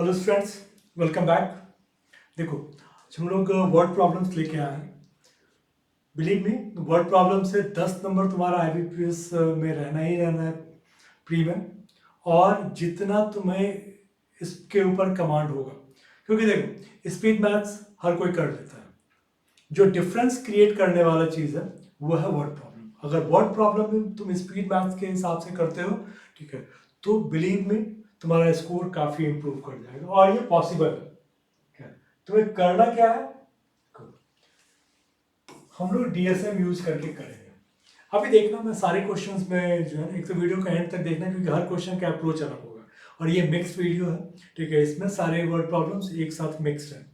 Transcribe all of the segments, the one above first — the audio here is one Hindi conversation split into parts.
Hello students, welcome back. देखो, हम लोग वर्ड प्रॉब्लम्स लेके आए हैं। बिलीव मी, वर्ड प्रॉब्लम से 10 नंबर तुम्हारा आईबीपीएस में रहना ही रहना है प्री में। और जितना तुम्हें इसके ऊपर कमांड होगा, क्योंकि देखो स्पीड मैथ्स हर कोई कर लेता है। जो डिफरेंस क्रिएट करने वाला चीज़ है वो है वर्ड प्रॉब्लम। अगर वर्ड प्रॉब्लम में तुम स्पीड मैथ्स के हिसाब से करते हो, ठीक है, तो बिलीव मी तुम्हारा स्कोर काफ़ी इंप्रूव कर जाएगा और ये पॉसिबल है। ठीक है, तुम्हें करना क्या है, हम लोग डीएसएम यूज करके करेंगे। अभी देखना, मैं सारे क्वेश्चंस में जो है एक तो वीडियो का एंड तक देखना, क्योंकि हर क्वेश्चन का अप्रोच अलग होगा और ये मिक्स वीडियो है। ठीक है, इसमें सारे वर्ड प्रॉब्लम्स एक साथ मिक्स्ड है।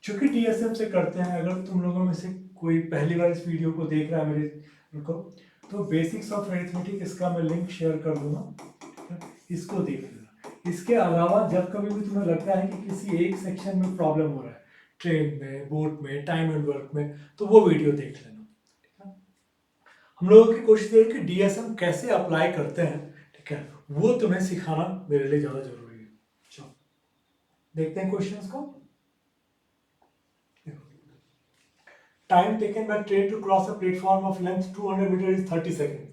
चूंकि डीएसएम से करते हैं, अगर तुम लोगों में से कोई पहली बार इस वीडियो को देख रहा है मेरे को, तो बेसिक्स ऑफ अरिथमेटिक इसका मैं लिंक शेयर कर दूंगा, इसको देख लेना। इसके अलावा जब कभी भी तुम्हें लगता है कि किसी एक सेक्शन में प्रॉब्लम हो रहा है, ट्रेन में, बोट में, टाइम एंड वर्क में, तो वो वीडियो देख लेना। ठीक है, हम लोगों की कोशिश है कि डीएसएम कैसे अप्लाई करते हैं, ठीक है, वो तुम्हें सिखाना मेरे लिए ज्यादा जरूरी है। चलो देखते हैं क्वेश्चंस को। Time taken by train to cross a platform of length 200 metre is 30 second,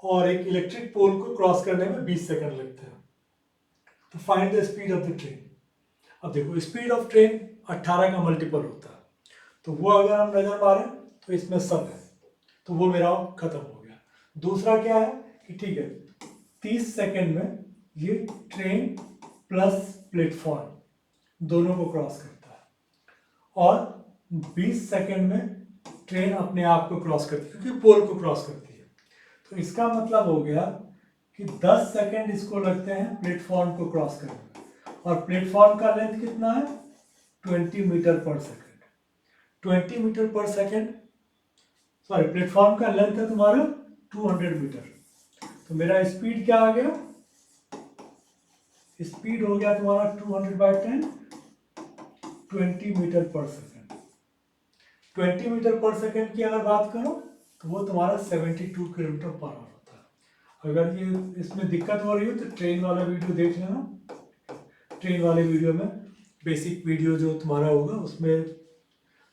और एक इलेक्ट्रिक पोल को क्रॉस करने में 20 सेकंड लगते हैं। तो find the speed of the train. अब देखो, स्पीड ऑफ ट्रेन 18 का मल्टीपल होता है, तो वो अगर हम नजर मारें तो इसमें सब है, तो वो मेरा खत्म हो गया। दूसरा क्या है कि ठीक है, 30 सेकंड में ये ट्रेन प्लस प्लेटफॉर्म दोनों को क्रॉस करता है, और 20 सेकंड में ट्रेन अपने आप को क्रॉस करती है, क्योंकि पोल को क्रॉस करती है। तो इसका मतलब हो गया कि 10 सेकंड इसको लगते हैं प्लेटफॉर्म को क्रॉस करने में, और प्लेटफॉर्म का लेंथ कितना है, 20 मीटर पर सेकंड। 20 मीटर पर सेकंड, सॉरी, प्लेटफॉर्म का लेंथ है तुम्हारा 200 मीटर। तो मेरा स्पीड क्या आ गया, स्पीड हो गया तुम्हारा 200/10, 20 मीटर पर सेकंड। 20 मीटर पर सेकंड की अगर बात करो तो वो तुम्हारा 72 किलोमीटर पर आवर होता है। अगर ये इसमें दिक्कत हो रही हो तो ट्रेन वाला वीडियो देख लेना। ट्रेन वाले वीडियो में बेसिक वीडियो जो तुम्हारा होगा उसमें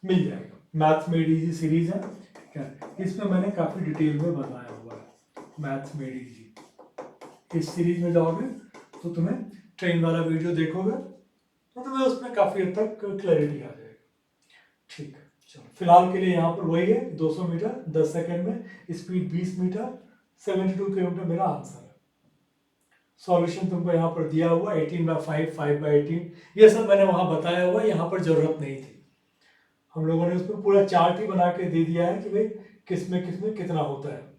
मिल जाएगा। मैथ्स मेड इजी सीरीज है, ठीक है, इसमें मैंने काफ़ी डिटेल में बताया हुआ है मैथ्स मेड इजी। इस सीरीज में जाओगे तो तुम्हें ट्रेन वाला वीडियो देखोगे तो तुम्हें उसमें काफ़ी हद तक क्लैरिटी आ जाएगी। ठीक है, चलो फिलहाल के लिए यहाँ पर वही है, 200 मीटर 10 सेकंड में, स्पीड 20 मीटर, 72 किलोमीटर मेरा आंसर है। सॉल्यूशन तुमको यहाँ पर दिया हुआ 18/5, 5/18, ये सब मैंने वहाँ बताया हुआ, यहाँ पर जरूरत नहीं थी। हम लोगों ने उसमें पूरा चार्ट ही बना के दे दिया है कि भाई किसमें कितना होता है।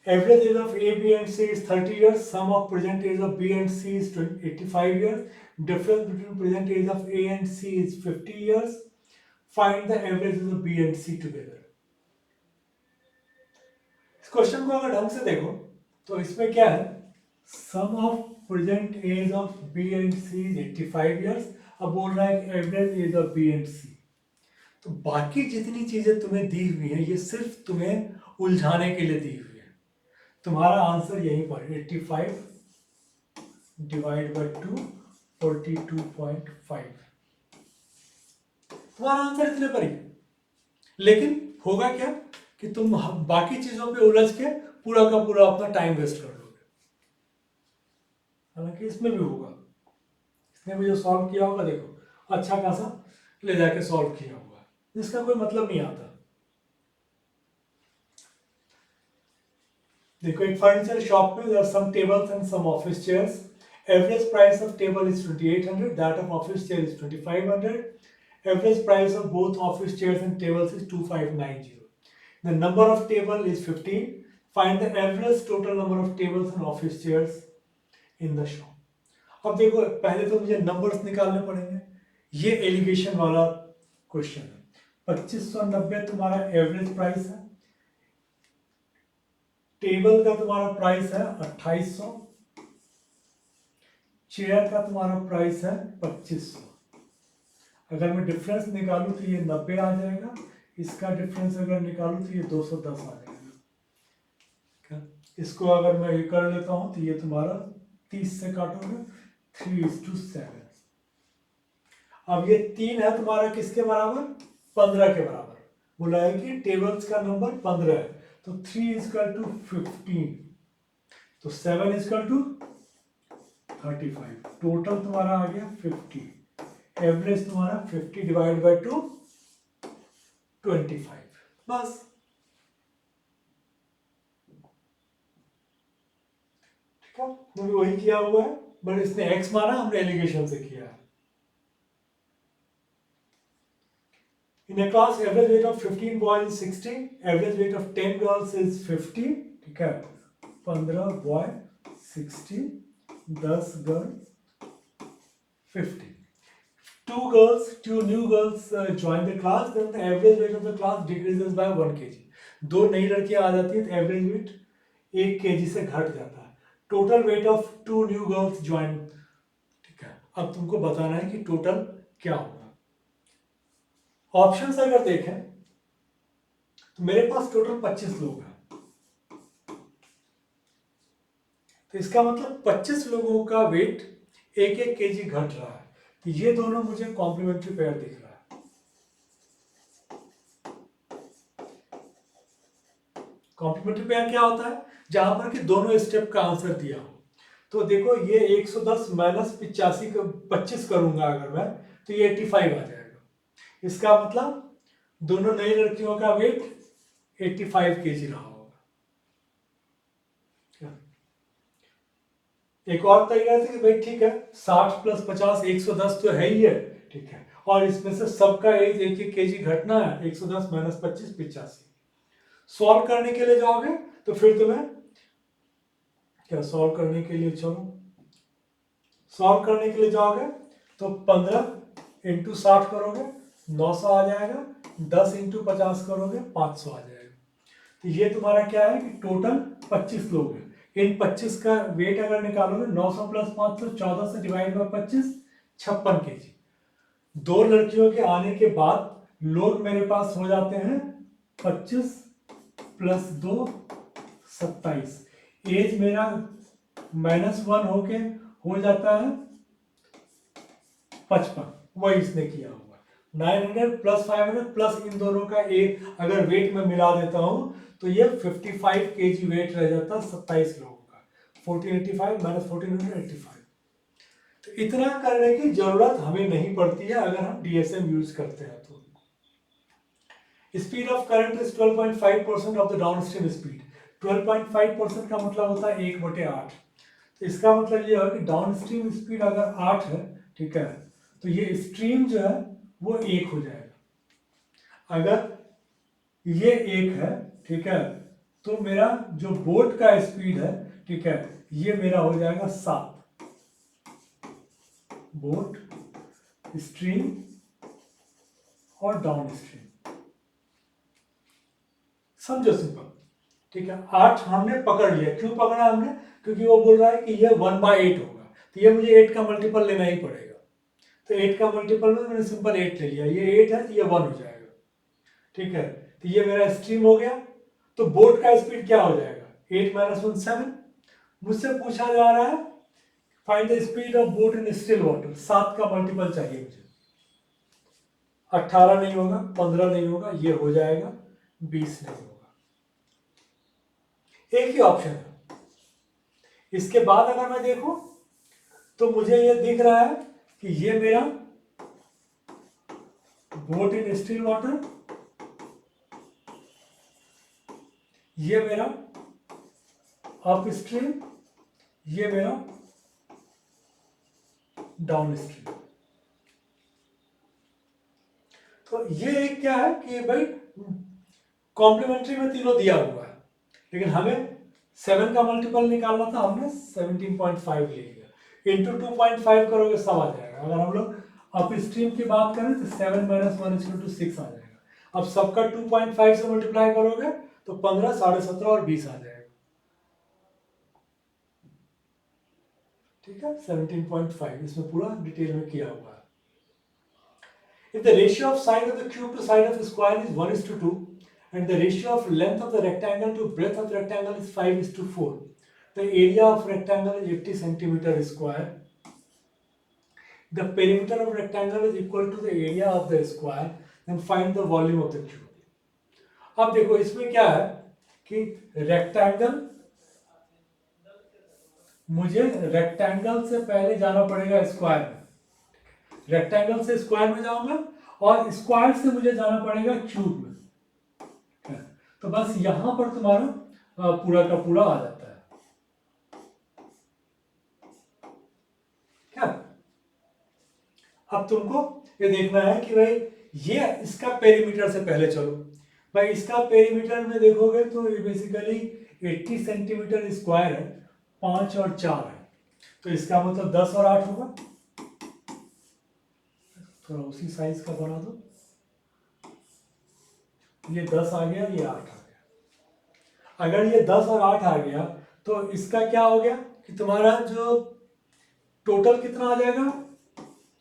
Average age of A, B and C is 30 years. Sum of present age of B and C is 85 years. Difference between present age of A and C is 50 years. Find the average age of B and C together. इस क्वेश्चन को अगर ढंग से देखो तो इसमें क्या है, sum of present age of B and C is 85 years. अब बोल रहा है average age of B and C. तो बाकी जितनी चीजें तुम्हें दी हुई है ये सिर्फ तुम्हें उलझाने के लिए दी हुई है। तुम्हारा आंसर यहीं पर 85 डिवाइड बाय 2, 42.5। तुम्हारा आंसर इतने पर ही। लेकिन होगा क्या कि तुम बाकी चीजों पे उलझ के पूरा का पूरा अपना टाइम वेस्ट कर लोगे। हालांकि इसमें भी होगा, इसने भी जो सॉल्व किया होगा देखो अच्छा खासा ले जाके सॉल्व किया हुआ है, जिसका कोई मतलब नहीं आता। देखो, एक फर्नीचर शॉप में there are some tables and some office chairs. Average price of table is 2800, that of office chair is 2500. Average price of both office chairs and tables is 2590. The number of table is 15. Find the average total number of tables and office chairs in the shop. अब देखो, पहले तो मुझे नंबर्स निकालने पड़ेंगे। ये एलिगेशन वाला क्वेश्चन है। 2590 तुम्हारा एवरेज प्राइस है, टेबल का तुम्हारा प्राइस है 2800, चेयर का तुम्हारा प्राइस है 2500। अगर मैं डिफरेंस निकालूं तो ये 90 आ जाएगा, इसका डिफरेंस अगर निकालूं तो ये 210 आ जाएगा। इसको अगर मैं ये कर लेता हूं तो ये तुम्हारा 30 से काटोगे 3:7। अब ये 3 है तुम्हारा किसके बराबर, 15 के बराबर। बोला है कि टेबल्स का नंबर 15 है, तो 3:15, तो 7:35। टोटल तुम्हारा आ गया 50। एवरेज तुम्हारा 50 डिवाइड बाई 2 25। बस। ठीक है, वो भी वही किया हुआ है, बट इसने x माना, हमने एलिगेशन से किया है। In a class, average weight of 15 boys is 60, average weight of 10 girls is 50. ठीक है, 15 boy 60, 10 girl 50. Two new girls join the class, then the average weight of the class decreases by 1 kg. दो नई लड़कियां आ जाती है तो एवरेज वेट 1 kg से घट जाता है। Total weight of 2 new girls join. ठीक है, अब तुमको बताना है कि टोटल क्या होगा। ऑप्शंस अगर देखें तो मेरे पास टोटल 25 लोग हैं, तो इसका मतलब 25 लोगों का वेट 1-1 kg घट रहा है, तो ये दोनों मुझे कॉम्प्लीमेंट्री पेयर दिख रहा है। कॉम्प्लीमेंट्री पेयर क्या होता है, जहां पर कि दोनों स्टेप का आंसर दिया हो। तो देखो ये 110 माइनस 25 करूंगा अगर मैं, तो ये 85 आ जाएगा। इसका मतलब दोनों नई लड़कियों का वेट 85 kg रहा होगा। एक और तरीका है कि भाई ठीक है, 60 प्लस 50 110 तो है ही है। ठीक है, और इसमें से सबका एज 1-1 kg घटना है, 110 माइनस 25 85। सॉल्व करने के लिए जाओगे तो फिर तुम्हें क्या सॉल्व करने के लिए, चलो सॉल्व करने के लिए जाओगे तो 15 इंटू 60 करोगे 900 आ जाएगा, 10 इंटू 50 करोगे 500 आ जाएगा। तो ये तुम्हारा क्या है कि टोटल 25 लोग हैं। इन 25 का वेट अगर निकालोगे 900 प्लस 500, 14 से डिवाइड बाय 25, 56 kg। दो लड़कियों के आने के बाद लोग मेरे पास हो जाते हैं 25 प्लस 2 27। एज मेरा -1 होके हो जाता है 55। वही इसने किया हुआ 900 प्लस 500 प्लस इन दोनों का एक अगर वेट में मिला देता हूं तो ये 55 kg वेट रह जाता है 27 लोगों का। 1485 माइनस 1485। तो इतना करने की जरूरत हमें नहीं पड़ती है अगर हम DSM यूज करते हैं तो। Speed of current is 12.5% of the downstream speed. 12.5% का मतलब होता है 1/8। तो इसका मतलब ये है कि डाउनस्ट्रीम स्पीड अगर 8 है, ठीक है, तो ये स्ट्रीम जो है वो 1 हो जाएगा। अगर ये 1 है, ठीक है, तो मेरा जो बोट का स्पीड है, ठीक है, ये मेरा हो जाएगा 7। बोट, स्ट्रीम और डाउन स्ट्रीम। समझो सिंपल। ठीक है, 8 हमने पकड़ लिया। क्यों पकड़ा हमने, क्योंकि वो बोल रहा है कि ये 1/8 होगा, तो ये मुझे 8 का मल्टीपल लेना ही पड़ेगा। तो 8 का मल्टीपल में मैंने सिंपल 8 ले लिया। ये 8 है तो ये 1 हो जाएगा। ठीक है, तो ये मेरा स्ट्रीम हो गया। तो बोट का स्पीड क्या हो जाएगा, 8 माइनस 1 7। मुझसे पूछा जा रहा है find the speed of boat in still water. 7 का मल्टीपल चाहिए मुझे। 18 नहीं होगा, 15 नहीं होगा, ये हो जाएगा 20 नहीं होगा। एक ही ऑप्शन है। इसके बाद अगर मैं देखूं तो मुझे ये दिख रहा है कि ये मेरा बोट इन स्टिल वाटर, ये मेरा अप स्ट्रीम, ये मेरा डाउन स्ट्रीम। तो ये एक क्या है कि भाई कॉम्प्लीमेंट्री में तीनों दिया हुआ है, लेकिन हमें 7 का मल्टीपल निकालना था, हमने 17.5 ले लिया। इंटू 2.5 करोगे सब आ जाएगा। अगर हम लोग अप स्ट्रीम की बात करें तो 7 माइनस 1 = 6 आ जाएगा। अब सबका 2.5 से मल्टीप्लाई करोगे तो 15, 17.5 और 20 आ जाएगा। ठीक है, 17.5 इसमें पूरा डिटेल में किया हुआ है। If the ratio of side of the cube to side of the square is 1:2 and the ratio of length of the rectangle to breadth of the rectangle is 5:4. The area of rectangle is 80 centimeter square. The perimeter of rectangle is equal to the area of the square. Then find the volume of the cube. अब देखो इसमें क्या है कि रेक्टेंगल, मुझे रेक्टेंगल से पहले जाना पड़ेगा स्क्वायर में, रेक्टेंगल से स्क्वायर में जाऊंगा और स्क्वायर से मुझे जाना पड़ेगा क्यूब में। तो बस यहां पर तुम्हारा पूरा का पूरा आ जाता है क्या। अब तुमको ये देखना है कि भाई ये इसका पेरीमीटर से पहले चलो। भाई इसका पेरीमीटर में देखोगे तो ये बेसिकली 80 सेंटीमीटर स्क्वायर है, 5 और 4 है, तो इसका मतलब 10 और 8 होगा। थोड़ा उसी साइज का बना दो, ये 10 आ गया, ये 8 आ गया। अगर ये 10 और 8 आ गया तो इसका क्या हो गया कि तुम्हारा जो टोटल कितना आ जाएगा,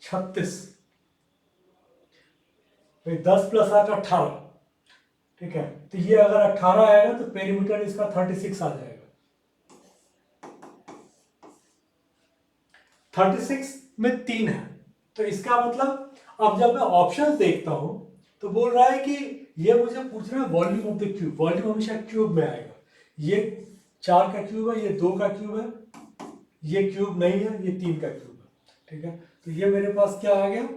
36। 10 प्लस 8 18, ठीक है। तो ये अगर 18 आएगा तो पेरीमीटर इसका 36 आ जाएगा। 36 में 3 है, तो इसका मतलब अब जब मैं ऑप्शन देखता हूं तो बोल रहा है कि ये मुझे पूछ रहा है volume of the cube. Volume हमेशा क्यूब में आएगा। ये 4 का क्यूब है, ये 2 का क्यूब है, ये क्यूब नहीं है, ये 3 का क्यूब है, ठीक है। तो ये मेरे पास क्या आ गया,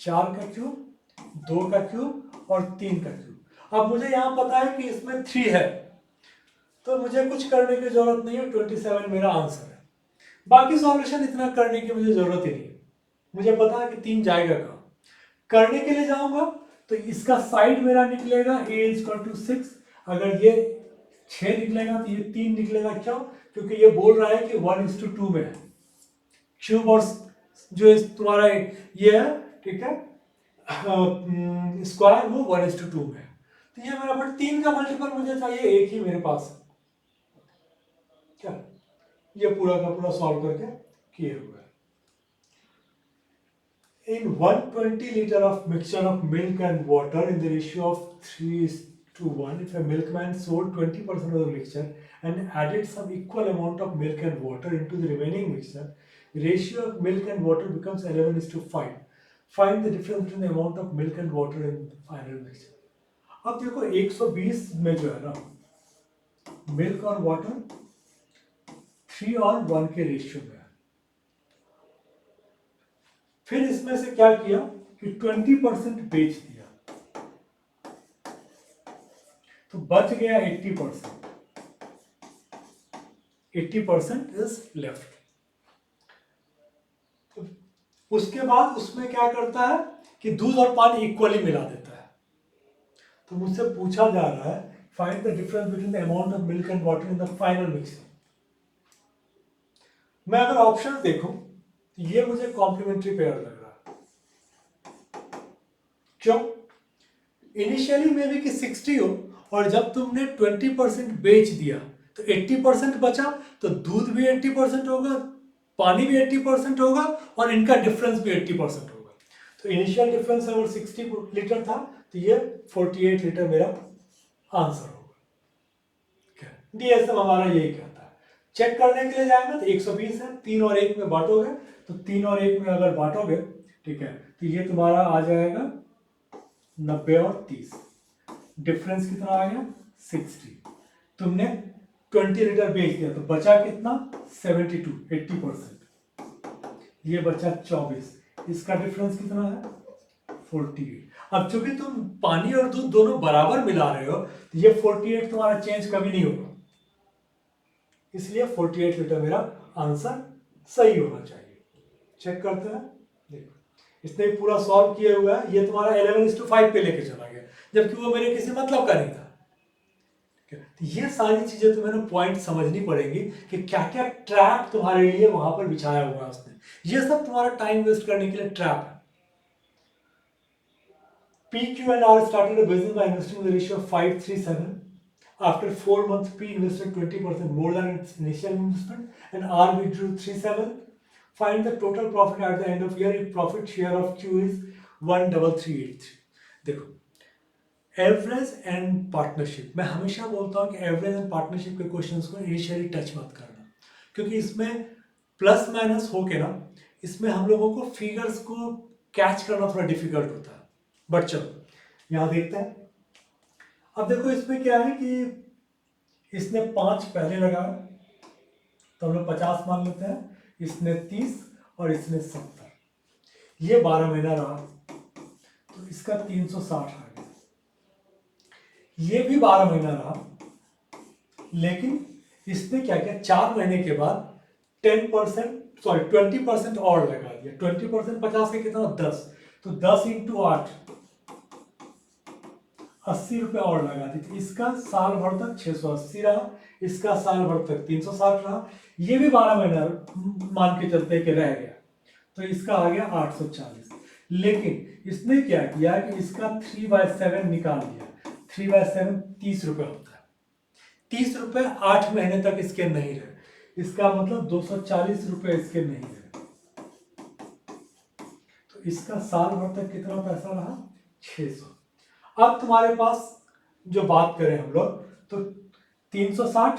4 का क्यूब, 2 का क्यूब और 3 का क्यूब। अब मुझे यहाँ पता है कि इसमें 3 है, तो मुझे कुछ करने की जरूरत नहीं है, 27 मेरा आंसर है। बाकी सॉल्यूशन इतना करने की मुझे जरूरत ही नहीं है, मुझे पता है कि 3 जाएगा कहाँ। करने के लिए जाऊंगा तो इसका साइड मेरा निकलेगा a=6। अगर ये 6 निकलेगा तो ये 3 निकलेगा। क्यों? क्योंकि ये बोल रहा है कि 1:2 में है क्यूब, और जो तुम्हारा ये है, ठीक है, स्क्वायर वो 1:2 में है। तो ये मेरा बट 3 का मल्टीपल मुझे चाहिए, एक ही मेरे पास है क्या। ये पूरा का पूरा सॉल्व करके किए हुए हैं। In 120 liter of mixture of milk and water in the ratio of 3:1, if a milkman sold 20% of the mixture and added some equal amount of milk and water into the remaining mixture, the ratio of milk and water becomes 11:5. Find the difference between the amount of milk and water in the final mixture. अब देखो 120 में जो है ना, मिल्क और वाटर 3 और 1 के रेशियो में है। फिर इसमें से क्या किया कि 20% बेच दिया, तो बच गया 80%। 80% इज लेफ्ट। तो उसके बाद उसमें क्या करता है कि दूध और पानी इक्वली मिला देता है। तो मुझसे पूछा जा रहा है find the difference between the amount of milk and water in the final mixture. मैं अगर ऑप्शन देखूं तो ये मुझे कॉम्प्लीमेंट्री पेयर लग रहा है। क्यों? इनिशियली में भी कि 60 हो, और जब तुमने 20% बेच दिया तो 80% बचा, तो दूध भी 80% होगा, पानी भी 80% होगा, और इनका डिफरेंस भी 80% होगा। तो इनिशियल डिफरेंस अगर 60 लीटर था तो ये 48 लीटर मेरा आंसर होगा। डीएसएम हमारा यही कहता है। चेक करने के लिए जाएंगे तो 120 है, 3 और 1 में बांटोगे तो 3 और 1 में अगर बांटोगे, ठीक है, तो ये तुम्हारा आ जाएगा 90 और 30। डिफरेंस कितना आ गया 60। तुमने 20 लीटर बेच दिया तो बचा कितना 72, 80%। ये बचा 24, इसका डिफरेंस कितना है 48। अब चूंकि तुम पानी और दूध दोनों बराबर मिला रहे हो तो ये 48 तुम्हारा चेंज कभी नहीं होगा, इसलिए 48 लीटर मेरा आंसर सही होना चाहिए। चेक करते हैं। देखो इसने पूरा सॉल्व किया हुआ है, ये तुम्हारा 11:5 पे लेके चला गया, जबकि वो मेरे किसी मतलब का नहीं था। तो ये सारी चीजें तुम्हें पॉइंट समझनी पड़ेगी कि क्या क्या ट्रैप तुम्हारे लिए वहां पर बिछाया हुआ है उसने। ये सब तुम्हारा टाइम वेस्ट करने के लिए ट्रैप है। P, Q and R started a business by investing in the ratio of 5:3:7. After 4 months, P invested 20% more than its initial investment and R withdrew 3:7. Find the total profit at the end of year if profit share of Q is 1,338. देखो एवरेज एंड पार्टनरशिप, मैं हमेशा बोलता हूँ कि एवरेज एंड पार्टनरशिप के क्वेश्चंस को इनिशियली टच मत करना, क्योंकि इसमें प्लस माइनस हो के ना, इसमें हम लोगों को फिगर्स को कैच करना थोड़ा डिफिकल्ट होता है। बट चलो यहाँ देखते हैं। अब देखो इसमें क्या है कि इसने 5 पहले लगाया, तो हम लोग 50 मान लेते हैं, इसने 30 और इसने 70, ये 12 महीना रहा, तो इसका 360 आ गया। ये भी 12 महीना रहा, लेकिन इसने क्या किया, 4 महीने के बाद 20% और लगा दिया। 20% 50 के कितना, 10, तो 10 इंटू 8 80 रुपये और लगा दी। तो इसका साल भर तक 680 रहा, इसका साल भर तक 360 रहा, ये भी 12 महीना मान के चलते कि रह गया, तो इसका आ गया 840। लेकिन इसने क्या किया कि इसका 3/7 निकाल दिया। 3/7 30 रुपये होता है, 30 रुपये 8 महीने तक इसके नहीं रहे, इसका मतलब 240 रुपये इसके नहीं रहे, तो इसका साल भर तक कितना पैसा रहा, 600। अब तुम्हारे पास जो बात करें हम लोग, तो 360,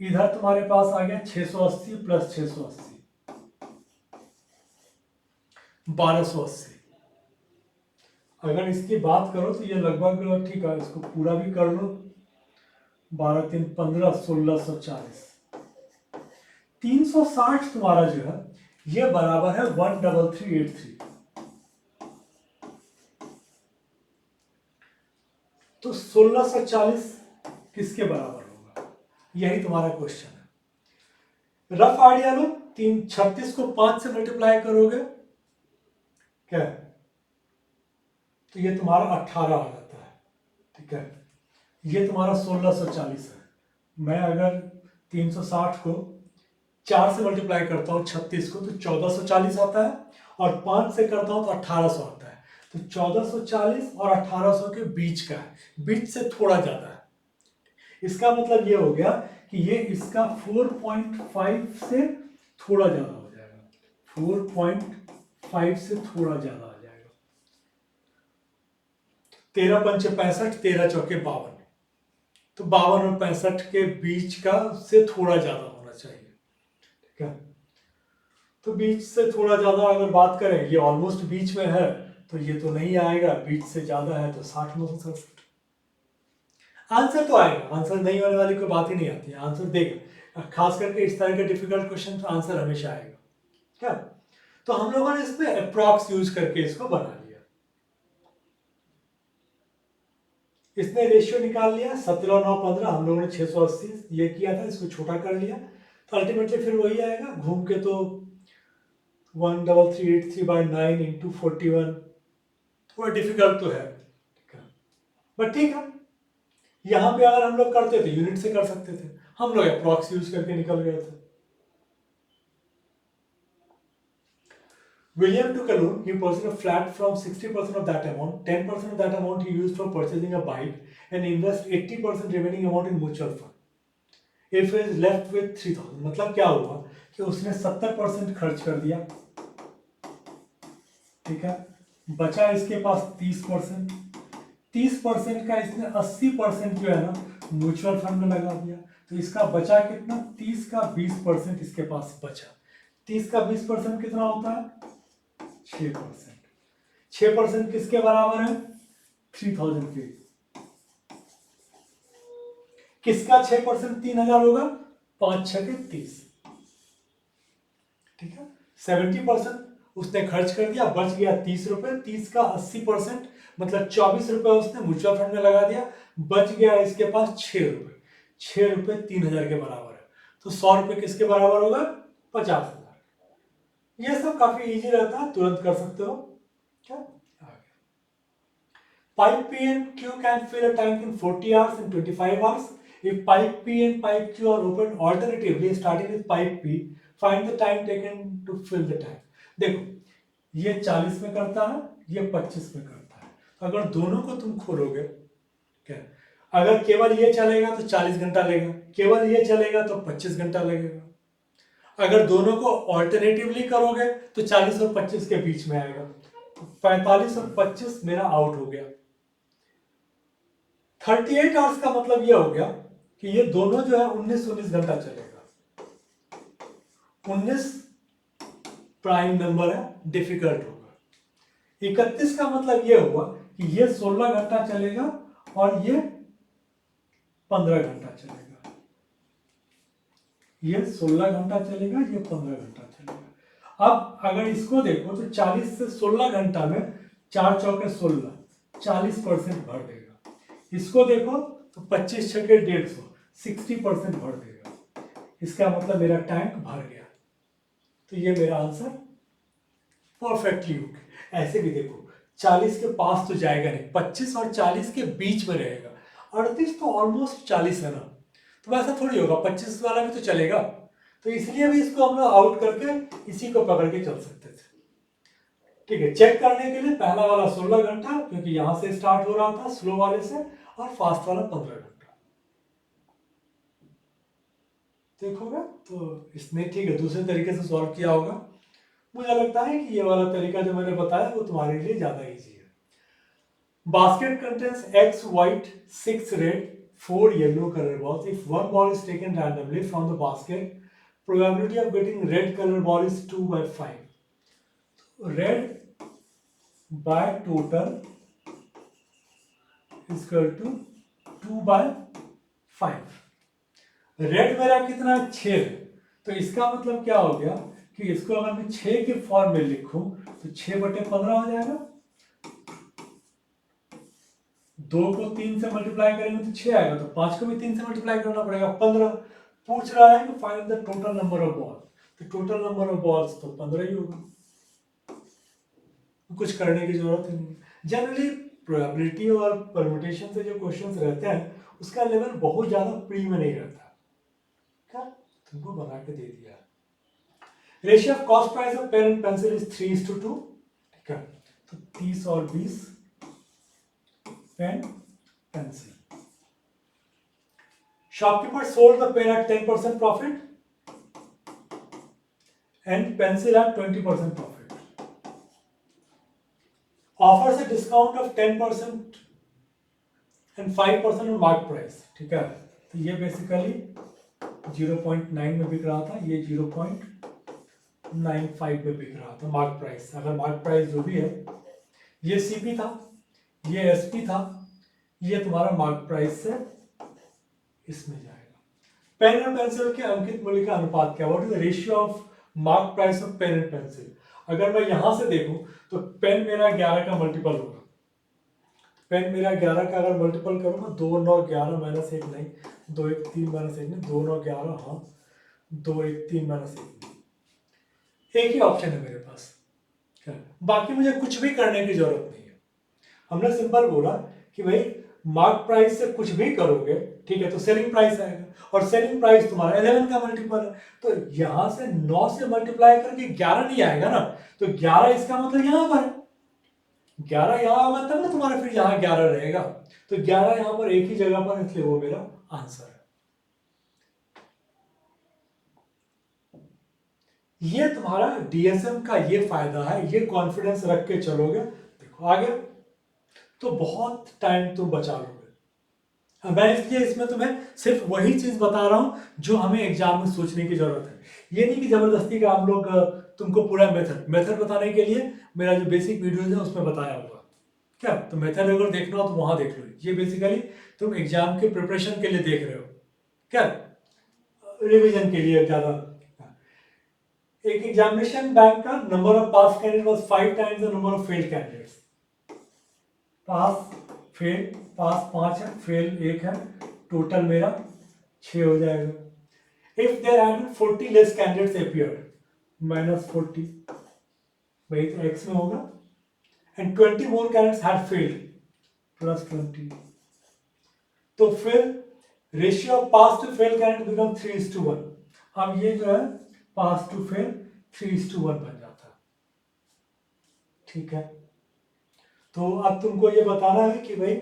इधर तुम्हारे पास आ गया 680 प्लस 680, 1280। अगर इसकी बात करो तो ये लगभग ठीक है, इसको पूरा भी कर लो, 12 3 15 1640। 360 तुम्हारा जो है ये बराबर है 13383। तो 1640 किसके बराबर होगा, यही तुम्हारा क्वेश्चन है। रफ आइडिया लो, 36 को 5 से मल्टीप्लाई करोगे क्या, तो ये तुम्हारा 18 आ जाता है। ठीक है, ये तुम्हारा 1640 है। मैं अगर 360 को 4 से मल्टीप्लाई करता हूँ 36 को, तो 1440 आता है, और 5 से करता हूँ तो 1800 आता है। तो 1440 और 1800 के बीच का है, बीच से थोड़ा ज्यादा है। इसका मतलब ये हो गया कि ये इसका 4.5 से थोड़ा ज्यादा हो जाएगा, 4.5 से थोड़ा ज्यादा आ जाएगा। 13 पंचे 65, 13 चौके 52, तो 52 और 65 के बीच का से थोड़ा ज्यादा होना चाहिए। ठीक है, तो बीच से थोड़ा ज्यादा अगर बात करें, ये ऑलमोस्ट बीच में है, तो ये तो नहीं आएगा, बीच से ज्यादा है तो 60 में 67। आंसर तो आएगा, आंसर नहीं होने वाली कोई बात ही नहीं आती है, आंसर देगा। खास करके इस तरह के डिफिकल्ट क्वेश्चन तो आंसर हमेशा आएगा। क्या, तो हम लोगों ने इसमें अप्रॉक्स यूज करके इसको बना लिया। इसने रेशियो निकाल लिया 17 और 9 15, हम लोगों ने 680 ये किया था, इसको छोटा कर लिया, तो अल्टीमेटली फिर वही आएगा घूम के, तो 13383/9 इंटू 41, थोड़ा डिफिकल्ट तो है, बट ठीक है। यहां पे अगर हम लोग करते थे यूनिट से कर सकते थे, हम लोग अप्रॉक्स यूज करके निकल गए थे। William took a loan. He purchased a flat from 60% of that amount. 10% of that amount he used for purchasing a bike and invest 80% remaining amount in mutual fund. If he is left with 3000, मतलब क्या हुआ कि उसने 70% खर्च कर दिया, ठीक है, बचा इसके पास 30%, 30% का इसने 80% जो है ना म्यूचुअल फंड में लगा दिया, तो इसका बचा कितना, 30 का 20% इसके पास बचा। 30 का 20% कितना होता है, 6%। 6% किसके बराबर है, 3000 के। किसका 6% 3000 होगा, 5 6 के 30। ठीक है, 70% उसने खर्च कर दिया, बच गया 30 रुपए। 30 का 80% मतलब 24 रुपए उसने म्यूचुअल फंड में लगा दिया, बच गया इसके पास 6 रुपए। 6 रुपए 3000 के बराबर है, तो 100 रुपए किसके बराबर होगा, 50,000। ये सब काफी इजी रहता है, तुरंत कर सकते हो। क्या, pipe P and Q can fill a tank in 40 hours and 25 hours. If pipe P and pipe Q are opened alternatively, starting with pipe P, find the time taken to fill the tank. देखो, ये 40 में करता है, ये 25 में करता है, अगर दोनों को तुम खोलोगे, क्या, अगर केवल ये चलेगा तो 40 घंटा लेगा, केवल ये चलेगा तो 25 घंटा लगेगा। अगर दोनों को ऑल्टरनेटिवली करोगे तो 40 और 25 के बीच में आएगा, 45 और 25 मेरा आउट हो गया। 38 आवर्स का मतलब ये हो गया कि ये दोनों जो है 19 घंटा चलेगा। 19 प्राइम नंबर है, डिफिकल्ट होगा। 31 का मतलब ये हुआ कि ये 16 घंटा चलेगा और ये 15 घंटा चलेगा। ये 16 घंटा चलेगा, ये 15 घंटा चलेगा। अब अगर इसको देखो तो 40 से 16 घंटा में 4 चौके 16, 40% भर देगा। इसको देखो तो 25 छके 150, 60% भर देगा। इसका मतलब मेरा टैंक भर गया। तो ये मेरा आंसर परफेक्टली हो गया। ऐसे भी देखो 40 के पास तो जाएगा नहीं, 25 और 40 के बीच में रहेगा। 38 तो ऑलमोस्ट 40 है ना, तो ऐसा थोड़ी होगा, 25 वाला भी तो चलेगा। तो इसलिए भी इसको हम लोग आउट करके इसी को पकड़ के चल सकते थे। ठीक है, चेक करने के लिए पहला वाला 16 घंटा, क्योंकि यहां से स्टार्ट हो रहा था स्लो वाले से, और फास्ट वाला 15 घंटा। देखोगे तो इसने ठीक है दूसरे तरीके से सॉल्व किया होगा। मुझे लगता है कि ये वाला तरीका जो मैंने बताया वो तुम्हारे लिए ज्यादा इजी है। Basket contains X white, 6 red, 4 yellow color balls. If one ball is taken randomly from the basket, probability of getting red color ball is 2/5. Red by total is equal to 2/5. Red मेरा कितना 6 है, तो इसका मतलब क्या हो गया कि इसको अगर मैं 6 के फॉर्म में लिखूं तो 6/15 हो जाएगा। 2 को 3 से मल्टीप्लाई करेंगे तो 6 आएगा, तो 5 को भी 3 से मल्टीप्लाई करना पड़ेगा, 15। पूछ रहा है कि find the total number of ball, तो टोटल नंबर ऑफ बॉल्स तो 15 ही होगा। कुछ करने की जरूरत ही नहीं। जनरली प्रोबेबिलिटी और परम्यूटेशन से जो क्वेश्चंस रहते हैं उसका लेवल बहुत ज्यादा प्री में नहीं रहता। क्या तुमको बना के दे दिया। Ratio of cost price of pen and pencil is 3:2। ठीक है, तो 30 और 20 pen pencil. Shopkeeper sold the pen at 10% profit and pencil at 20% profit. Offers a discount of 10% and 5% on mark price. ठीक है, तो ये बेसिकली 0.9 में बिक रहा था, ये 0.95 में बिक रहा था मार्क प्राइस। अगर मार्क प्राइस जो भी है, ये सीपी था, ये एसपी था, ये तुम्हारा मार्क प्राइस से इसमें जाएगा। पेन और पेंसिल के अंकित मूल्य का अनुपात क्या, what is the ratio of mark price of pen and pencil. अगर मैं यहां से देखूं तो पेन मेरा 11 का मल्टीपल होगा। पेन मेरा 11 का अगर मल्टीपल करूंगा, 2 9 11 माइनस 1 नहीं, 2 1 3 माइनस 1 नहीं, 2 9 11, हाँ 2 1 3 माइनस 1। एक ही ऑप्शन है मेरे पास, बाकी मुझे कुछ भी करने की जरूरत नहीं है। हमने सिंपल बोला कि भाई मार्क प्राइस से कुछ भी करोगे, ठीक है, तो सेलिंग प्राइस आएगा, और सेलिंग प्राइस तुम्हारा 11 का मल्टीपल है, तो यहां से 9 से मल्टीप्लाई करके 11 नहीं आएगा ना, तो 11 इसका मतलब यहां पर है, 11 यहां होगा तब ना तुम्हारा फिर यहां 11 रहेगा, तो 11 यहां पर एक ही जगह पर, इसलिए वो मेरा आंसर है। ये तुम्हारा डीएसएम का ये फायदा है, ये कॉन्फिडेंस रख के चलोगे, देखो आ गया तो बहुत टाइम तुम बचा लोगे। मैं इसलिए इसमें तुम्हें सिर्फ वही चीज बता रहा हूं जो हमें एग्जाम में सोचने की जरूरत है। ये नहीं कि जबरदस्ती का हम लोग तुमको पूरा मेथड बताने के लिए मेरा जो बेसिक वीडियोज है उसमें बताया होगा क्या, तो मेथड अगर देखना हो तो वहां देख लो। ये बेसिकली तुम एग्जाम के प्रिपरेशन के लिए देख रहे हो क्या, रिविजन के लिए ज्यादा। एक एग्जामिनेशन बैंक का number of pass candidate was 5 times the number of fail candidates. Pass fail, pass 5 है, फेल 1 है, टोटल मेरा 6 हो जाएगा। If there had been 40 less candidates appeared, -40 भाई तो x में होगा, and 20 more candidates had failed, +20। तो फिर ratio of pass to fail candidate become 3:1। अब ये जो है पास टू फेल 3:1 बन जाता है। ठीक है, तो अब तुमको ये बताना है कि भाई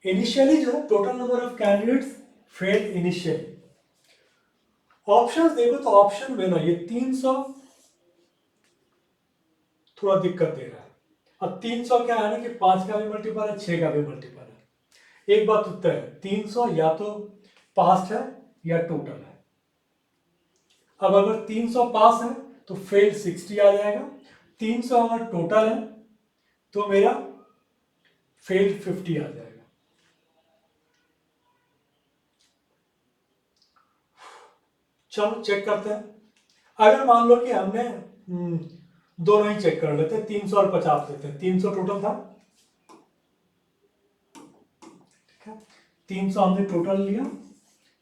इनिशियली जो है total number of candidates fail initially. Options देखो तो ऑप्शन में ना ये 300 थोड़ा दिक्कत दे रहा है। अब 300 क्या है ना कि 5 का भी मल्टीपल है, 6 का भी मल्टीपल है। एक बात उत्तर है, 300 या तो पास्ट है या टोटल है। अब अगर 300 पास है तो फेल 60 आ जाएगा, 300 अगर टोटल है तो मेरा फेल 50 आ जाएगा। चलो चेक करते हैं। अगर मान लो कि हमने दोनों ही चेक कर लेते हैं, 300 और 50 लेते हैं। 300 टोटल था, ठीक है, 300 हमने टोटल लिया,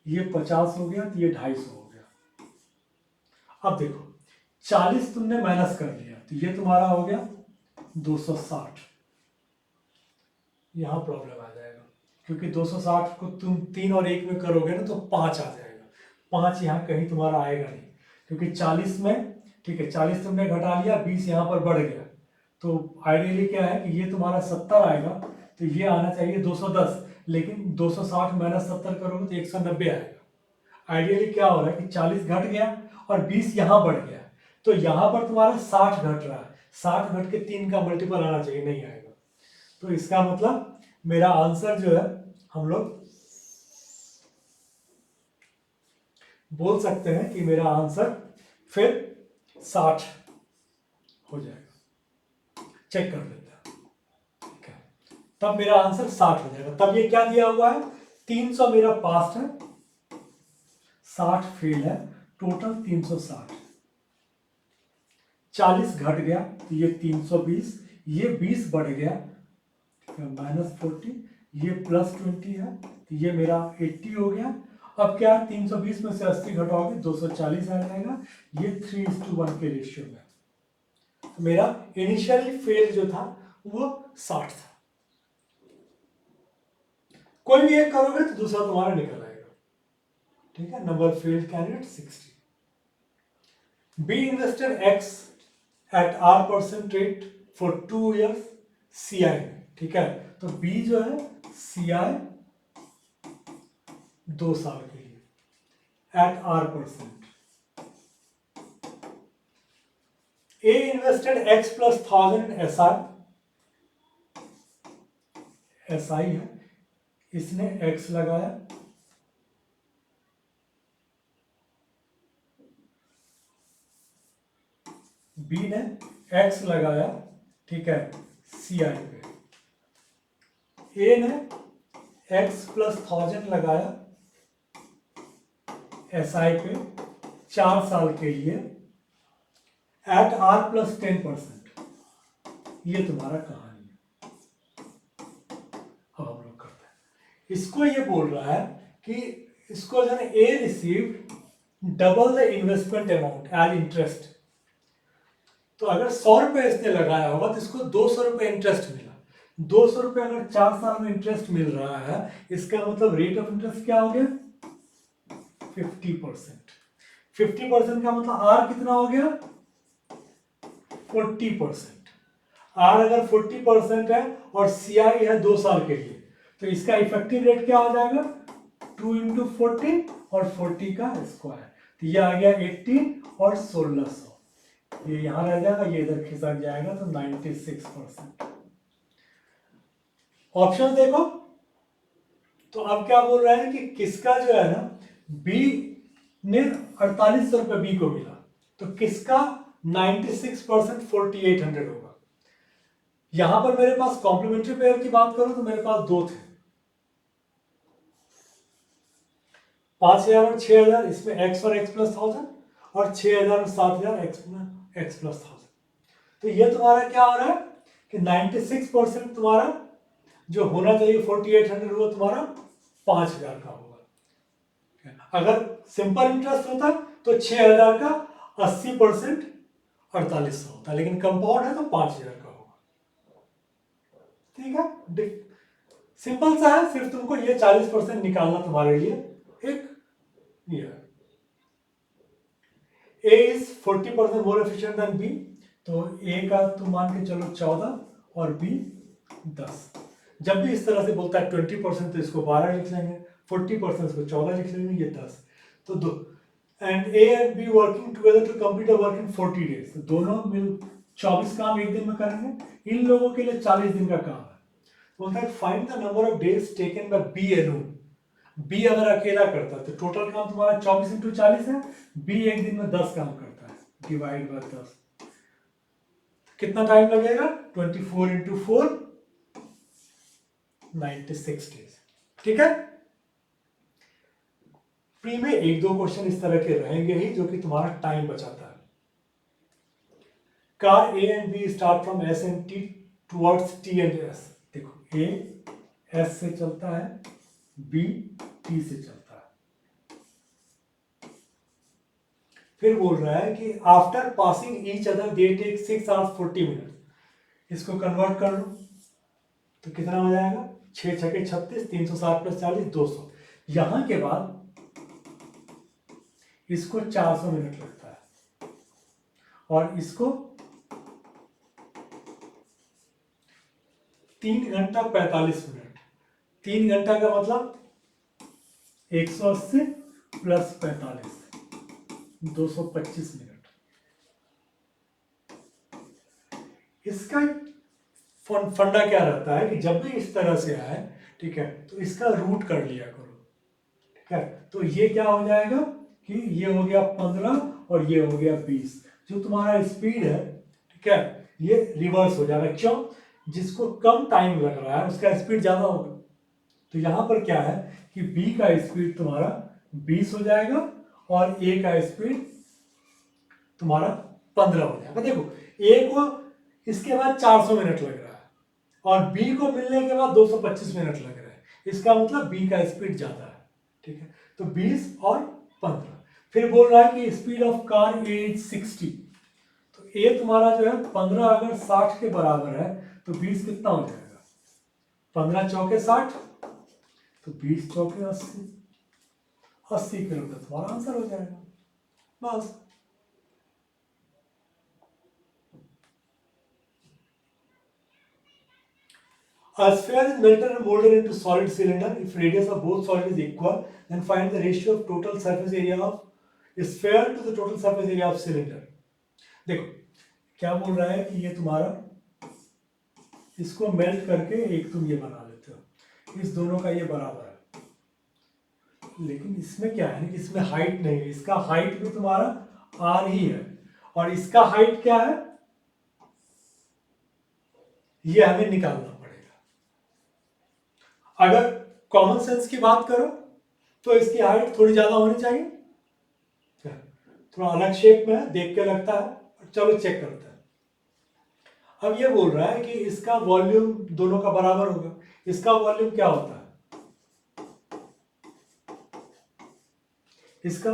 ये 50 हो गया तो ये 250 हो गया। अब देखो 40 तुमने माइनस कर लिया तो ये तुम्हारा हो गया 260। यहाँ प्रॉब्लम आ जाएगा क्योंकि 260 को तुम 3 और 1 में करोगे ना तो 5 आ जाएगा। 5 यहाँ कहीं तुम्हारा आएगा नहीं क्योंकि 40 में, ठीक है, 40 तुमने घटा लिया, 20 यहाँ पर बढ़ गया, तो आइडियली क्या है कि ये तुम्हारा 70 आएगा, तो ये आना चाहिए 210, लेकिन 260 माइनस 70 करोगे तो 190 आएगा। आइडियली क्या हो रहा है कि 40 घट गया और 20 यहाँ बढ़ गया, तो यहाँ पर तुम्हारा 60 घट रहा है। 60 घट के 3 का मल्टीपल आना चाहिए, नहीं आएगा। तो इसका मतलब मेरा आंसर जो है, हम लोग बोल सकते हैं कि मेरा आंसर फिर 60 हो जाएगा। चेक कर लेते हैं, ठीक है, तब मेरा आंसर 60 हो जाएगा। तब ये क्या दिया हुआ है, 300 मेरा पास्ट है, 60 फेल है, टोटल 360। 40 घट गया तो ये 320, ये 20 बढ़ गया -40, ये +20 है तो ये मेरा 80 हो गया। अब क्या, 320 में से 80 घटाओगे 240 आ जाएगा। ये 3:1 के रेशियो में। तो मेरा इनिशियली फेल जो था वो 60 था। कोई भी एक करोगे तो दूसरा तुम्हारा निकल आएगा, ठीक है। Number failed candidate 60। Be invested X at R% rate for 2 years CI में, ठीक है। तो B जो है CI 2 साल के लिए at R%। A invested X plus 1000 in SI, SI है, इसने X लगाया, B ने X लगाया, ठीक है, CI पे। A ने X plus 1000 लगाया SI पे 4 साल के लिए at R plus 10%। ये तुम्हारा कहानी है। अब हम लोग करते हैं, इसको ये बोल रहा है कि इसको जो है A received double the investment amount as interest. तो अगर 100 रुपए इसने लगाया होगा तो इसको 200 रुपए इंटरेस्ट मिला। 200 रुपए अगर 4 साल में इंटरेस्ट मिल रहा है, इसका मतलब रेट ऑफ इंटरेस्ट क्या हो गया, 50%। 50% का मतलब आर कितना हो गया, 40%। आर अगर 40% है और सीआई है 2 साल के लिए, तो इसका इफेक्टिव रेट क्या हो जाएगा, 2 × 40 और 40 का स्क्वायर, तो ये आ गया 18 और 1600। ये यहां रह जाएगा, ये इधर खिसक जाएगा, तो 96%। ऑप्शन देखो, तो अब क्या बोल रहा है कि किसका जो है ना, बी ने 4800 रुपए बी को मिला, तो किसका 96% 4800 होगा। यहां पर मेरे पास कॉम्प्लीमेंट्री पेयर की बात करूं तो मेरे पास 2 थे, 5000 और 6000, इसमें x और x प्लस 1000, और 6000 और 7000 x प्लस 1000। तो ये तुम्हारा क्या हो रहा है कि 96% तुम्हारा जो होना चाहिए 4800, वो तुम्हारा 5000 का होगा। अगर सिंपल इंटरेस्ट होता तो 6000 का 80% 4800 होता, लेकिन कंपाउंड है तो 5000 का होगा, ठीक है। सिंपल सा है, सिर्फ तुमको ये 40% निकालना तुम्हारे लिए एक ये है। A is 40% more efficient then B, तो A का तुम मान के चलो 14 और B 10। जब भी इस तरह से बोलता है 20% तो इसको 12 लिख लेंगे, 40% इसको 14 लिख लेंगे, ये 10। तो दो and A and B working together to complete a work in 40 days, तो दोनों मिल 24 काम एक दिन में करेंगे, इन लोगों के लिए 40 दिन का काम है। बोलता है find the number of days taken by B alone. B अगर अकेला करता है तो टोटल काम तुम्हारा 24 इंटू 40 है, बी एक दिन में 10 काम करता है, डिवाइड बाय 10, कितना टाइम लगेगा? 24 इंटू 4, 96 डेज। ठीक है, प्री में एक दो क्वेश्चन इस तरह के रहेंगे ही जो कि तुम्हारा टाइम बचाता है। Car A and B start from S and T towards T and S. देखो ए एस से चलता है, बी टी से चलता है। फिर बोल रहा है कि after passing each other they take 6 hours 40 minutes। इसको कन्वर्ट कर लो तो कितना हो जाएगा? 6 छके 36, 360 प्लस 40, 200। यहां के बाद इसको 400 मिनट लगता है और इसको 3 घंटा 45 मिनट। 3 घंटा का मतलब 180 प्लस 45, 225 मिनट। इसका फंडा क्या रहता है कि जब भी इस तरह से आए, ठीक है, तो इसका रूट कर लिया करो। ठीक है, तो ये क्या हो जाएगा कि ये हो गया 15 और ये हो गया 20। जो तुम्हारा स्पीड है, ठीक है, ये रिवर्स हो जाएगा। क्यों? जिसको कम टाइम लग रहा है उसका स्पीड ज्यादा होगा। तो यहां पर क्या है कि बी का स्पीड तुम्हारा 20 हो जाएगा और ए का स्पीड तुम्हारा 15 हो जाएगा। देखो ए को इसके बाद 400 मिनट लग रहा है और बी को मिलने के बाद 225 मिनट लग रहा है। इसका मतलब बी का स्पीड ज्यादा है। ठीक है, तो 20 और 15। फिर बोल रहा है कि speed of car A is 60। तो ए तुम्हारा जो है 15 अगर 60 के बराबर है तो 20 कितना हो जाएगा? 15 चौके 60, तो 20 चौके 80, 80 किलोमीटर तुम्हारा आंसर हो जाएगा। बस। A sphere is melted and molded into solid cylinder. If radius of both solid is equal, then find the ratio of total surface area of sphere to the total surface area of cylinder. देखो क्या बोल रहा है कि ये तुम्हारा इसको मेल्ट करके एक तुम ये बना लेते हो, इस दोनों का ये बराबर है, लेकिन इसमें क्या है कि इसमें हाइट नहीं है, इसका हाइट भी तुम्हारा आर ही है और इसका हाइट क्या है ये हमें निकालना पड़ेगा। अगर कॉमन सेंस की बात करो तो इसकी हाइट थोड़ी ज्यादा होनी चाहिए, थोड़ा अलग शेप में है, देख के लगता है। चलो चेक करते हैं। अब ये बोल रहा है कि इसका वॉल्यूम दोनों का बराबर होगा। इसका वॉल्यूम क्या होता है? इसका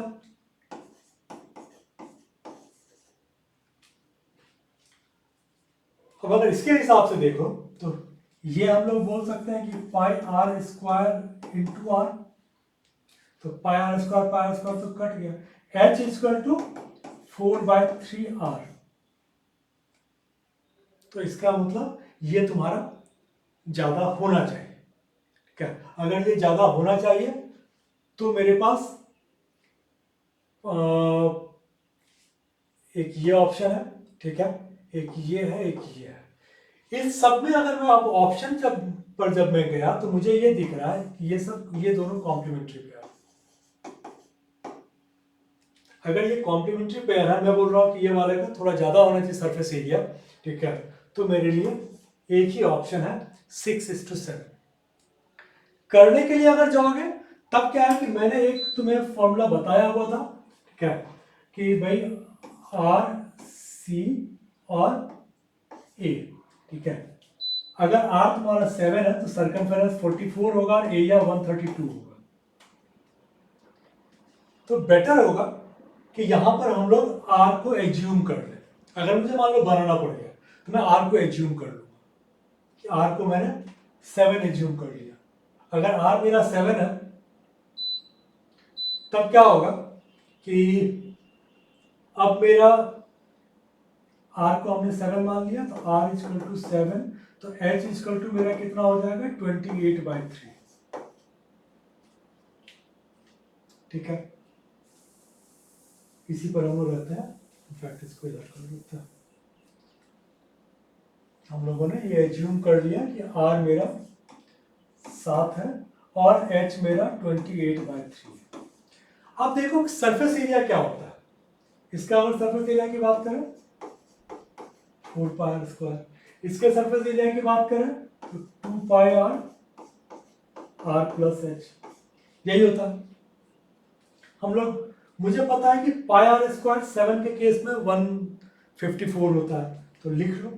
अब अगर इसके हिसाब से देखो तो ये हम लोग बोल सकते हैं कि pi r square into r. तो पाई आर स्क्वायर तो कट गया। H equal to 4/3 r. तो इसका मतलब ये तुम्हारा ज्यादा होना चाहिए। क्या? अगर ये ज्यादा होना चाहिए तो मेरे पास एक ये ऑप्शन है, ठीक है, एक ये है, एक ये है। इस सब में अगर मैं अब ऑप्शन जब मैं गया तो मुझे ये दिख रहा है कि ये दोनों कॉम्प्लीमेंट्री पेयर। अगर ये कॉम्प्लीमेंट्री पेयर है, मैं बोल रहा हूँ कि ये वाले का थोड़ा ज्यादा होना चाहिए सरफेस एरिया, ठीक है, तो मेरे लिए एक ही ऑप्शन है 6:7। करने के लिए अगर जाओगे तब क्या है कि मैंने एक तुम्हें फॉर्मूला बताया हुआ था, ठीक है, कि भाई आर सी और ए, ठीक है, अगर आर तुम्हारा 7 है तो सर्कमफेरेंस 44 होगा और एरिया 132 होगा। तो बेटर होगा कि यहां पर हम लोग आर को एज्यूम कर लें। अगर मुझे मान लो बनाना पड़ गया तो मैं आर को एज्यूम कर लूंगा कि आर को मैंने 7 एज्यूम कर लिया। अगर आर मेरा 7 है तब क्या होगा कि अब मेरा आर को हमने 7 मान लिया तो आर इक्वल टू 7, तो एच इक्वल टू मेरा कितना हो जाएगा 28/3। ठीक है, इसी पर हम लोग रहते हैं। इनफैक्ट इसको इधर कर देते हैं। हम लोगों ने ये एज्यूम कर लिया कि r मेरा 7 है और h मेरा 28/3 है। अब देखो सरफेस एरिया क्या होता है, इसका अगर सरफेस एरिया की बात करें 4πr², इसके सरफेस एरिया की बात करें तो 2πr r+h, यही होता है। हम लोग, मुझे पता है कि πr² 7 के केस में 154 होता है, तो लिख लो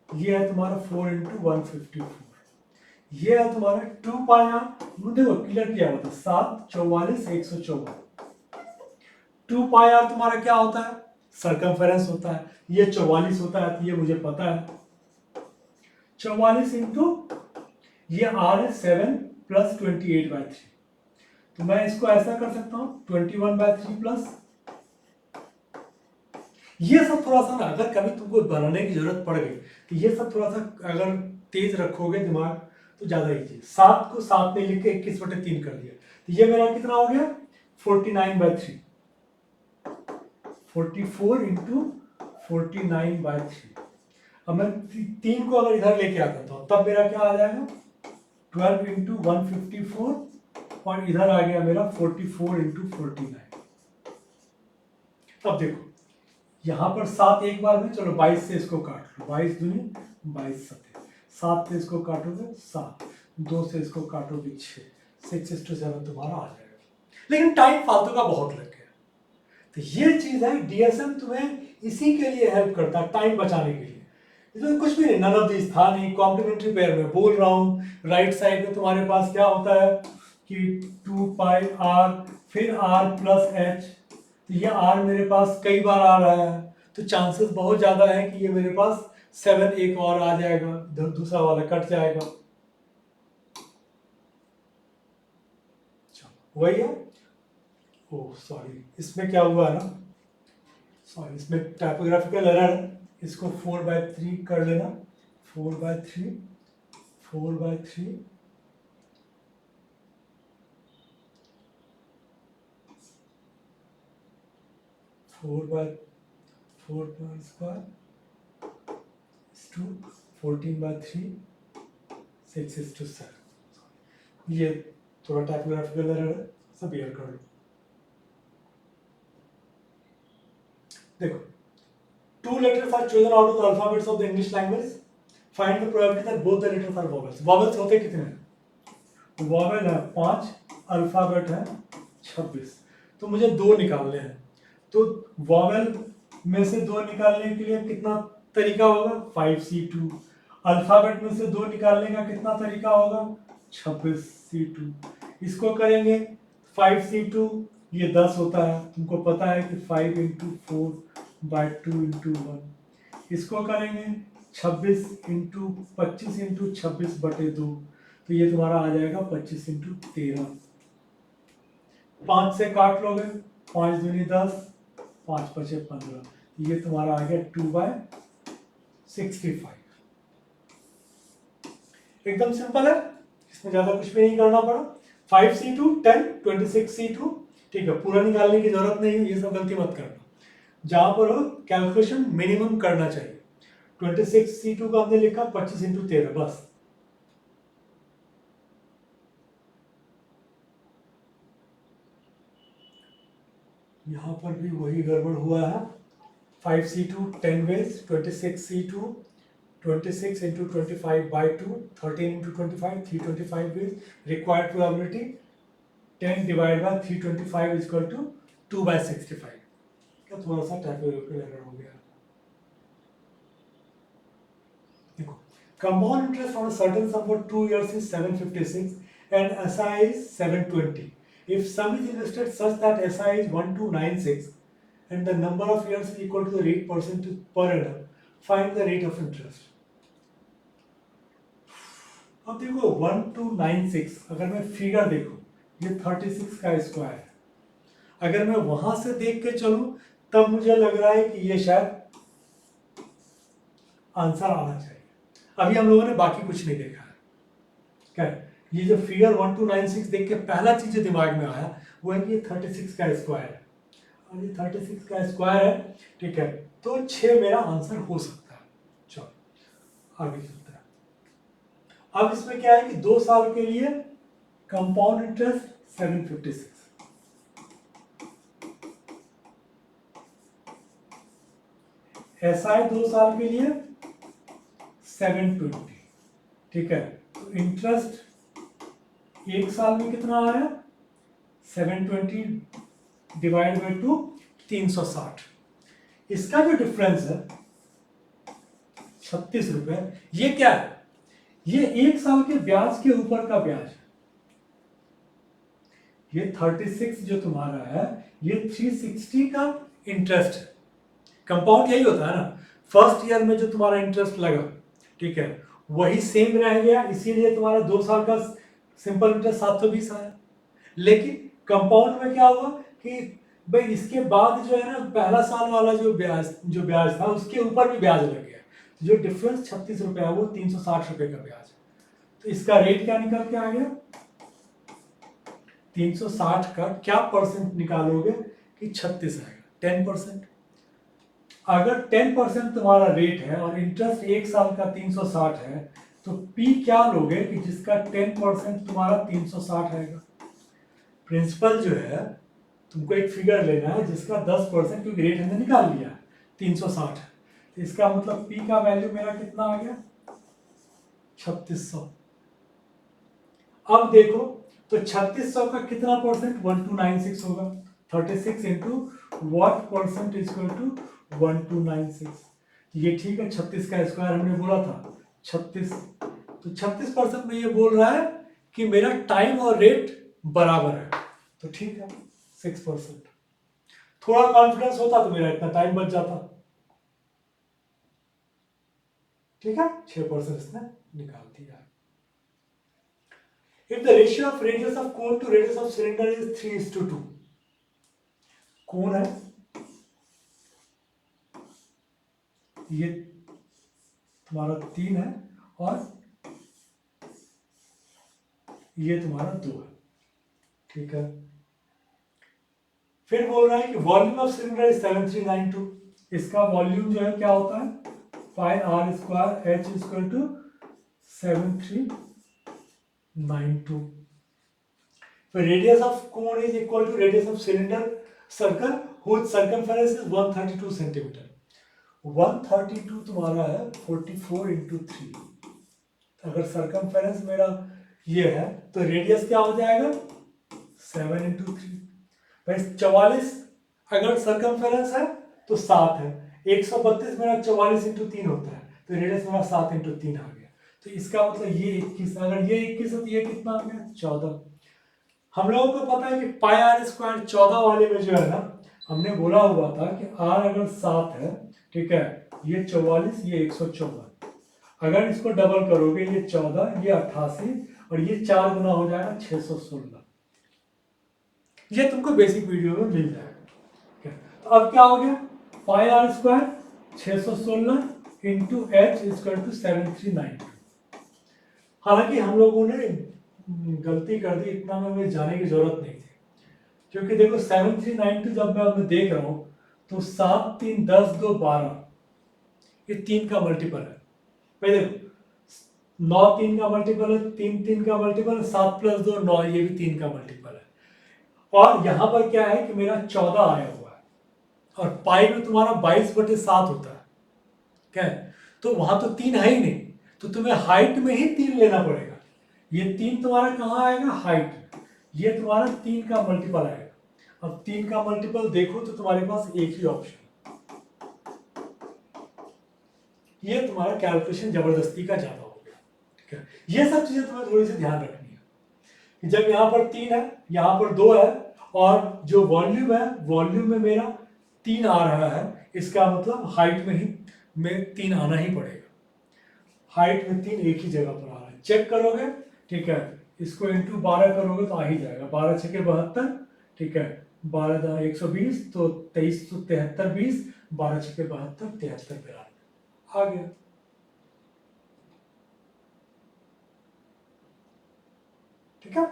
ये है तुम्हारा 4 × 154, ये है तुम्हारा 2πr। देखो क्लियर किया होता है 7 44 154। 2πr तुम्हारा क्या होता है, सरकमफेरेंस होता है, ये 44 होता है, तो ये मुझे पता है 44 इंटू ये r है 7 + 28/3, तो मैं इसको ऐसा कर सकता हूँ 21/3 प्लस ये सब थोड़ा सा ना, अगर कभी तुमको बनाने की जरूरत पड़ गई तो ये सब थोड़ा सा अगर तेज रखोगे दिमाग तो ज्यादा इजी। 7 को 7 में लिख के 21/3 कर दिया, तो ये मेरा कितना हो गया 49/3, 44 इंटू 49/3। अब मैं 3 को अगर इधर लेके आ करता हूँ तब मेरा क्या आ जाएगा 12 इंटू 154 और इधर आ गया मेरा 44 इंटू 49। अब देखो यहाँ पर 7 एक बार में, चलो 22 से इसको काट लो, 22 दूनी 22 सते, 7 से इसको काटोगे 7, 2 से इसको काटोगे 6, 6:7 तुम्हारा आ जाएगा। लेकिन टाइम फालतू का बहुत लग गया, तो ये चीज है डीएसएम तुम्हें इसी के लिए हेल्प करता है, टाइम बचाने के लिए। इसमें कुछ भी नहीं, नन ऑफ दिस था नहीं, कॉम्प्लीमेंट्री पेयर में बोल रहा हूँ। राइट साइड में तुम्हारे पास क्या होता है कि 2πr फिर r+h, तो ये r मेरे पास कई बार आ रहा है, तो चांसेस बहुत ज्यादा है कि ये मेरे पास 7 एक और आ जाएगा, इधर दूसरा वाला कट जाएगा। वही है, ओह सॉरी इसमें क्या हुआ है ना, सॉरी इसमें टाइपोग्राफिकल एरर है, इसको 4/3 कर लेना, 4/3 4/3 4/4² 14/3 6:7। ये थोड़ा टाइपोग्राफिकल एरर है, सब क्लियर कर लो। देखो, 2 letters are chosen out of the alphabets of the English language. Find the probability that both the letters are vowels. Vowels होते कितने हैं? Vowel है 5, अल्फाबेट है 26, तो मुझे 2 निकालने हैं। तो vowel में से 2 निकालने के लिए कितना तरीका होगा 5C2। अल्फाबेट में से 2 निकालने का कितना तरीका होगा 26C2। इसको करेंगे 5C2, ये 10 होता है, तुमको पता है कि 5 × 4/2 × 1। इसको करेंगे 26 × 25 × 26/2, तो ये तुम्हारा आ जाएगा 25 × 13। 5 से काट लोगे, 5 दूनी 10, 5 × 5 15, ये तुम्हारा आ गया 2/65। एकदम सिंपल है, इसमें ज्यादा कुछ भी नहीं करना पड़ा। 5C2 10, 26C2, ठीक है, पूरा निकालने की जरूरत नहीं है, ये सब गलती मत करना। जहां पर हो कैलकुलेशन मिनिमम करना चाहिए। 26C2 का हमने लिखा 25 × 13 बस। यहां पर भी वही गड़बड़ हुआ है। 5C2 10 ways, 26C2 26 × 25/2, 13 × 25, 325 ways। Required probability 10 divided by 325 is equal to 2/65। क्या थोड़ा सा टाइपोग्राफिकल एरर हो गया। देखो, compound interest on a certain sum for 2 years is 756 and SI is 720. If sum is invested such that SI is 1296 and the number of years is equal to the rate percentage per annum, find the rate of interest. अब देखो 1296, अगर मैं फिगर देखूं ये 36 का स्क्वायर है, अगर मैं वहां से देख के चलूं तब मुझे लग रहा है कि ये शायद आंसर आना चाहिए। अभी हम लोगों ने बाकी कुछ नहीं देखा है, क्या ये जो फिगर 1296 देख के पहला चीज जो दिमाग में आया वो है कि ये 36 का स्क्वायर है, और ये 36 का स्क्वायर है, ठीक है, तो 6 मेरा आंसर हो सकता है। चलो आगे चलते हैं। अब इसमें क्या है कि 2 साल के लिए कंपाउंड इंटरेस्ट 756, एसआई 2 साल के लिए 720, ठीक है। तो इंटरेस्ट 1 साल में कितना आया, 720 डिवाइड बाई 2, 360। इसका जो डिफरेंस है 36 रुपए, ये क्या है, ये 1 साल के ब्याज के ऊपर का ब्याज है। ये 36 जो तुम्हारा है, ये 360 का इंटरेस्ट है। कंपाउंड यही होता है ना, फर्स्ट ईयर में जो तुम्हारा इंटरेस्ट लगा, ठीक है, वही सेम रह गया, इसीलिए तुम्हारा 2 साल का सिंपल इंटरेस्ट 720 आया। लेकिन कंपाउंड में क्या हुआ कि भाई इसके बाद जो है ना, पहला साल वाला जो ब्याज था उसके ऊपर भी ब्याज लग गया, तो जो डिफरेंस 36 रुपए है वो 360 रुपए का ब्याज है। तो इसका रेट क्या निकल के आ गया, 360 का क्या परसेंट निकालोगे कि 36 आएगा, 10%। अगर 10% तुम्हारा रेट है और इंटरेस्ट 1 साल का 360 है, तो पी क्या लोगे कि जिसका 10% तुम्हारा 360 आएगा। प्रिंसिपल जो है, तुमको एक फिगर लेना है जिसका 10%, क्योंकि रेट हमने निकाल लिया 360 है, तो इसका मतलब पी का वैल्यू मेरा कितना आ गया, 3600। अब देखो तो 3600 का कितना परसेंट, 1296 होगा, 36 into what percent is equal to 1296। ये ठीक है, 36 का स्क्वायर हमने बोला था 36, तो 36% में ये बोल रहा है कि मेरा टाइम और रेट बराबर है, तो ठीक है 6%। थोड़ा कॉन्फिडेंस होता तो मेरा इतना टाइम बच जाता, ठीक है, 6% इसने निकाल दिया। If the ratio of radius of cone to radius of cylinder is 3:2, कोण है ये तुम्हारा 3 है और ये तुम्हारा 2 है, ठीक है। फिर बोल रहा है कि वॉल्यूम ऑफ सिलेंडर इज 7392, इसका वॉल्यूम जो है क्या होता है, pi r square h equal to 7392। फिर radius of cone is equal to radius of cylinder circle whose circumference is 132 centimetre. 132 तुम्हारा है 44 इंटू 3, अगर सर्कमफेरेंस मेरा ये है तो रेडियस क्या हो जाएगा 7 इंटू 3। भाई 44 अगर सर्कमफेरेंस है तो 7 है, 132 मेरा 44 इंटू 3 होता है, तो रेडियस मेरा 7 इंटू 3 आ गया। तो इसका मतलब ये 21, अगर ये 21 है तो ये कितना आ गया 14। हम लोगों को पता है कि पाई आर स्क्वायर 14 वाले में जो है ना, हमने बोला हुआ था कि आर अगर 7 है, ठीक है, ये 44, ये 154, अगर इसको डबल करोगे ये 14, ये 88 और ये 4 गुना हो जाएगा 616। ये तुमको बेसिक वीडियो में मिल जाएगा। तो अब क्या हो गया, pi r square 616 into h equal to 7392। हालांकि हम लोगों ने गलती कर दी, इतना में मुझे जाने की जरूरत नहीं थी, क्योंकि देखो 7392 जब मैं देख रहा हूँ तो 7 3 10 2 12, ये 3 का मल्टीपल है। पहले 9 3 का मल्टीपल है, 3 3 का मल्टीपल है, 7 प्लस 2 9, ये भी 3 का मल्टीपल है। और यहां पर क्या है कि मेरा 14 आया हुआ है और पाई में तुम्हारा 22/7 होता है, क्या है, तो वहां तो 3 है ही नहीं, तो तुम्हें हाइट में ही 3 लेना पड़ेगा। ये 3 तुम्हारा कहाँ आएगा, हाइट, ये तुम्हारा 3 का मल्टीपल आएगा। अब 3 का मल्टीपल देखो तो तुम्हारे पास एक ही ऑप्शन, ये तुम्हारा कैलकुलेशन जबरदस्ती का ज्यादा हो गया, ठीक है। ये सब चीजें तुम्हें थोड़ी सी ध्यान रखनी है कि जब यहाँ पर 3 है, यहाँ पर 2 है और जो वॉल्यूम है, वॉल्यूम में मेरा 3 आ रहा है, इसका मतलब हाइट में ही में 3 आना ही पड़ेगा। हाइट में 3 एक ही जगह पर आ रहा है, चेक करोगे, ठीक है, इसको इंटू 12 करोगे तो आ ही जाएगा, 12 छके 72, ठीक है, 12 × 120 तो 23 तो 73 20, 12 छके 72 73 92 आ गया। ठीक है,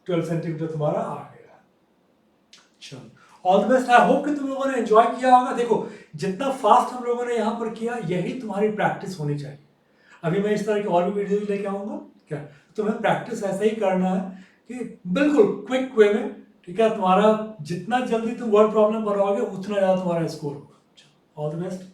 12 सेंटीमीटर तुम्हारा आ गया। चलो, all the best. I hope कि तुम लोगों ने एंजॉय किया होगा। देखो जितना फास्ट हम लोगों ने यहाँ पर किया, यही तुम्हारी प्रैक्टिस होनी चाहिए। अभी मैं इस तरह की और भी वीडियो लेके आऊँगा। क्या तुम्हें प्रैक्टिस ऐसा ही करना है कि बिल्कुल क्विक वे में, ठीक है, तुम्हारा जितना जल्दी तुम वर्ड प्रॉब्लम बनाओगे उतना ज़्यादा तुम्हारा स्कोर होगा। All the best.